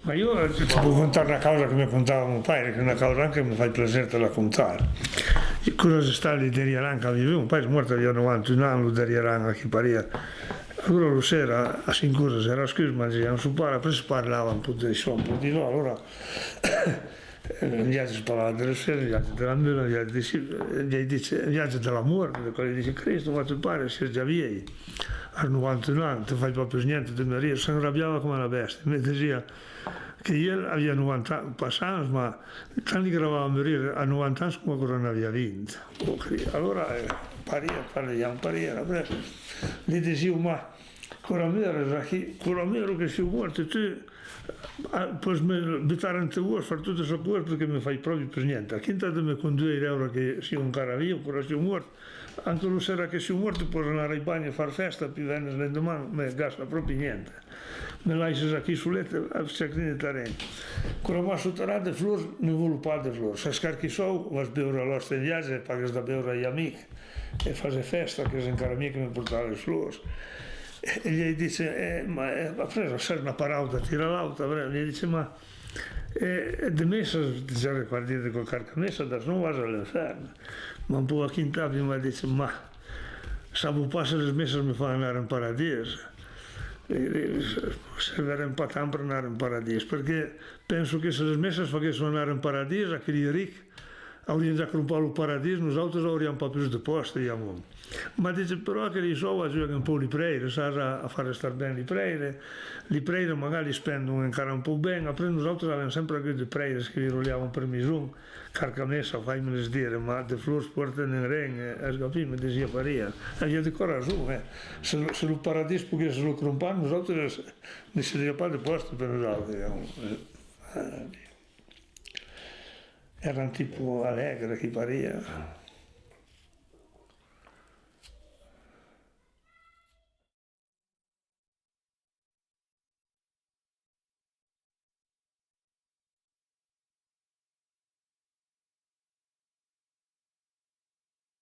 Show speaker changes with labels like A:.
A: Ma io ti può contare una cosa che mi contava mio padre, che è una cosa anche che mi fa piacere te la contare. Cosa sta lì di Riaranca, vive un paese morto via 91 anni di Riaranca, chi paria. Allora lo sera a Sincusa, si era scuso, ma dicevano su para, poi si parlava un po' di so, un po' di no, allora gli altri si parlavano delle sere, gli altri della mela, gli altri dell'amore, quelli dice Cristo, ma tuo padre si è già viei, a 91 anni, non fai proprio niente di morire, si arrabbiava come una bestia, mi diceva che io avevo 90 anni, ma tanti che eravamo a morire a 90 anni come non aveva vinto. Allora parliamo, gli dicevo, ma Coramero che sei morto, tu puoi buttare in te vuoi, fare tutto questo cuore perché mi fai proprio per niente. A chi intanto mi con 2 euro che sia un cara via, oppure sei morto, anche la sera che sei morto puoi andare ai bagni a fare festa, più venerdì l'indomani, non mi gasta proprio niente. Me lasci qui sul letto a cercare di terreno. Quando mi sotterrato le flore, non voglio pas di flore. Se scarichi so, vas a bere all'oste in viaggio e paghi da bere agli amici e fai festa, che sono ancora amici che mi portano le flore. E gli dice, ma ha preso una parauta, tira l'auto, gli dice, ma di messa, diceva partire con carcamessa, da non vas all'inferno. Ma un po' a Quintapi mi dice, ma se non passa le messe mi fa andare in paradiso. Servirà un po' tanto per andare in paradiso, perché penso che se le messe facessero andare in paradiso, quelli ricchi avremmo già comprato il paradiso, noi avremmo un po' più di posto, diciamo. Ma dice però che i soldi giocano un po' li prede, sa a fare star bene li prede magari spendono ancora un po' bene, ma noi abbiamo sempre più di prede, che vi ruliamo per misura, carcamessa, fammelo dire, ma di flore portano in regno, capito, mi diceva paria. E io dico ragione, se il paradiso potesse lo comprare, noi ne si deve fare di posto per noi. Era un tipo allegro, che paria.